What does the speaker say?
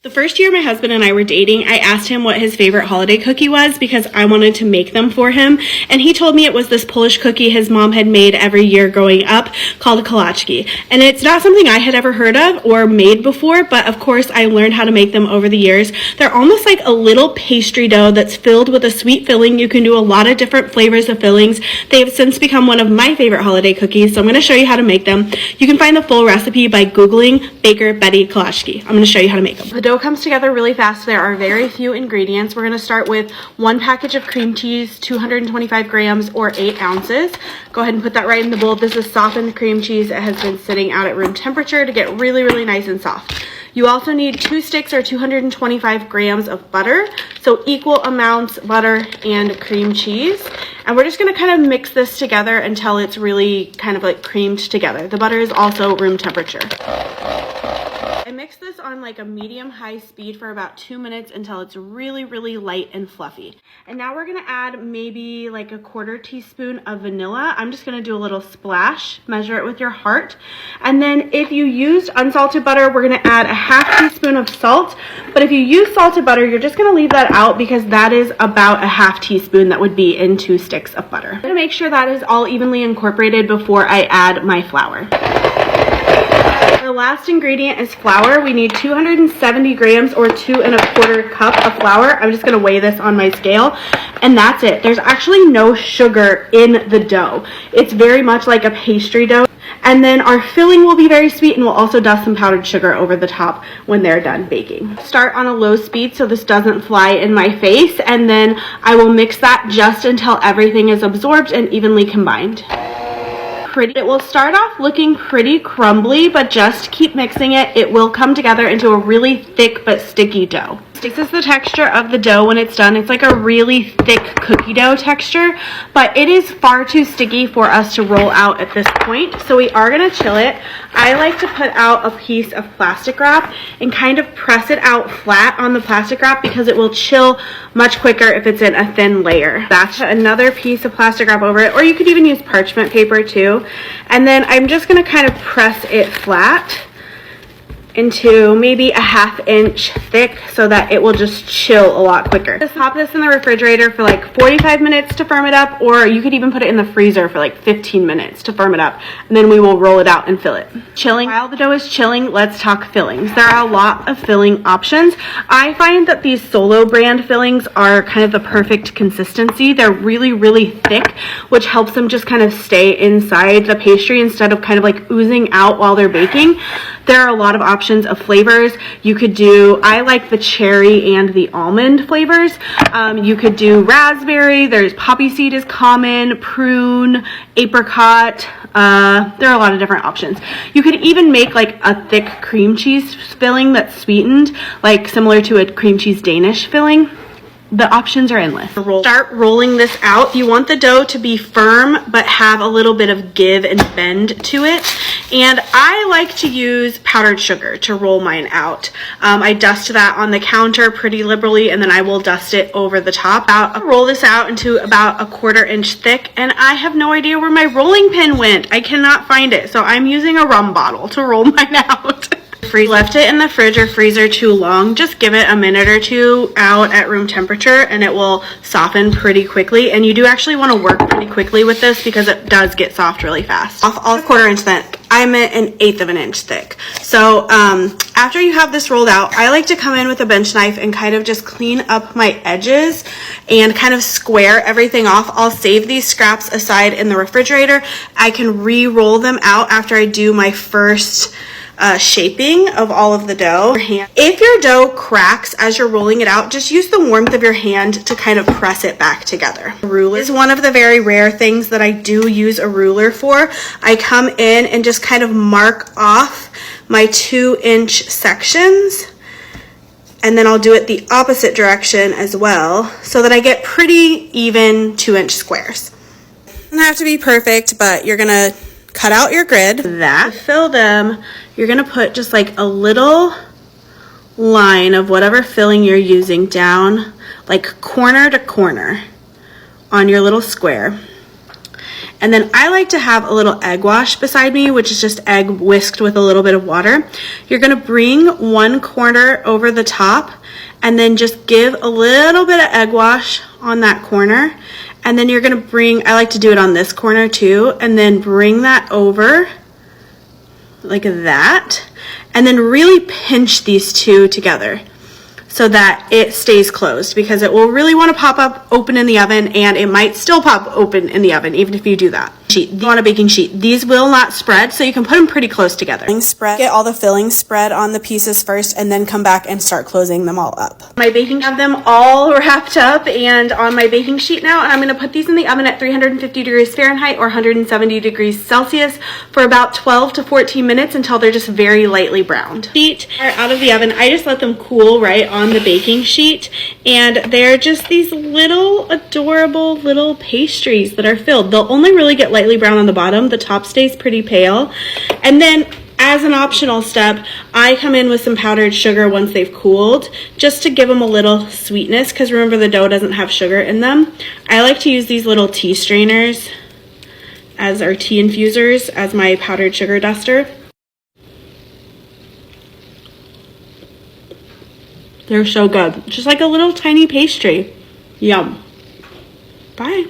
The first year my husband and I were dating, I asked him what his favorite holiday cookie was because I wanted to make them for him, and he told me it was this Polish cookie his mom had made every year growing up called kolaczki. And it's not something I had ever heard of or made before, but of course I learned how to make them over the years. They're almost like a little pastry dough that's filled with a sweet filling. You can do a lot of different flavors of fillings. They have since become one of my favorite holiday cookies, so I'm going to show you how to make them. You can find the full recipe by Googling Baker Betty Kolaczki. I'm going to show you how to make them. The dough comes together really fast. There are very few ingredients. We're going to start with 1 package of cream cheese, 225 grams or 8 ounces. Go ahead and put that right in the bowl. This is softened cream cheese. It has been sitting out at room temperature to get really, really nice and soft. You also need 2 sticks or 225 grams of butter, so equal amounts butter and cream cheese. And we're just going to kind of mix this together until it's really kind of like creamed together. The butter is also room temperature. I mix this on like a medium-high speed for about 2 minutes until it's really, really light and fluffy. And now we're going to add maybe like a 1/4 teaspoon of vanilla. I'm just going to do a little splash, measure it with your heart. And then if you used unsalted butter, we're going to add a 1/2 teaspoon of salt. But if you use salted butter, you're just going to leave that out because that is about a 1/2 teaspoon that would be in 2 sticks of butter. I'm going to make sure that is all evenly incorporated before I add my flour. The last ingredient is flour. We need 270 grams or 2 1/4 cup of flour. I'm just going to weigh this on my scale, and that's it. There's actually no sugar in the dough. It's very much like a pastry dough. And then our filling will be very sweet, and we'll also dust some powdered sugar over the top when they're done baking. Start on a low speed so this doesn't fly in my face, and then I will mix that just until everything is absorbed and evenly combined. It will start off looking pretty crumbly, but just keep mixing it. It will come together into a really thick but sticky dough. This is the texture of the dough when it's done. It's like a really thick cookie dough texture, but it is far too sticky for us to roll out at this point, so we are going to chill it. I like to put out a piece of plastic wrap and kind of press it out flat on the plastic wrap because it will chill much quicker if it's in a thin layer. That's another piece of plastic wrap over it, or you could even use parchment paper too. And then I'm just going to kind of press it flat into maybe a 1/2 inch thick so that it will just chill a lot quicker. Just pop this in the refrigerator for like 45 minutes to firm it up, or you could even put it in the freezer for like 15 minutes to firm it up, and then we will roll it out and fill it. Chilling. While the dough is chilling, let's talk fillings. There are a lot of filling options. I find that these Solo brand fillings are kind of the perfect consistency. They're really, really thick, which helps them just kind of stay inside the pastry instead of kind of like oozing out while they're baking. There are a lot of options of flavors. You could do, I like the cherry and the almond flavors. You could do raspberry, there's poppy seed is common, prune, apricot. There are a lot of different options. You could even make like a thick cream cheese filling that's sweetened, like similar to a cream cheese Danish filling. The options are endless. Start rolling this out. You want the dough to be firm but have a little bit of give and bend to it. And I like to use powdered sugar to roll mine out. I dust that on the counter pretty liberally, and then I will dust it over the top. I'll roll this out into about a 1/4 inch thick, and I have no idea where my rolling pin went. I cannot find it, so I'm using a rum bottle to roll mine out. Left it in the fridge or freezer too long, just give it a minute or two out at room temperature and it will soften pretty quickly. And you do actually want to work pretty quickly with this because it does get soft really fast. Off all 1/4 inch thick. I meant an 1/8 of an inch thick. So after you have this rolled out, I like to come in with a bench knife and kind of just clean up my edges and kind of square everything off. I'll save these scraps aside in the refrigerator. I can re-roll them out after I do my first shaping of all of the dough. If your dough cracks as you're rolling it out, just use the warmth of your hand to kind of press it back together. A ruler is one of the very rare things that I do use a ruler for. I come in and just kind of mark off my 2-inch sections, and then I'll do it the opposite direction as well so that I get pretty even 2-inch squares. Doesn't have to be perfect, but you're gonna cut out your grid. To fill them, you're gonna put just like a little line of whatever filling you're using down like corner to corner on your little square. And then I like to have a little egg wash beside me, which is just egg whisked with a little bit of water. You're gonna bring one corner over the top and then just give a little bit of egg wash on that corner. And then you're gonna bring, I like to do it on this corner too, and then bring that over like that. And then really pinch these two together so that it stays closed, because it will really want to pop up open in the oven, and it might still pop open in the oven even if you do that. On a baking sheet, these will not spread, so you can put them pretty close together. Get all the fillings spread on the pieces first, and then come back and start closing them all up. My baking, have them all wrapped up and on my baking sheet now, and I'm going to put these in the oven at 350 degrees Fahrenheit or 170 degrees Celsius for about 12 to 14 minutes until they're just very lightly browned. Sheet are out of the oven. I just let them cool right on the baking sheet, and they're just these little adorable little pastries that are filled. They'll only really get lightly brown on the bottom. The top stays pretty pale. And then as an optional step, I come in with some powdered sugar once they've cooled, just to give them a little sweetness, because remember the dough doesn't have sugar in them. I like to use these little tea strainers as our tea infusers as my powdered sugar duster. They're so good. Just like a little tiny pastry. Yum. Bye.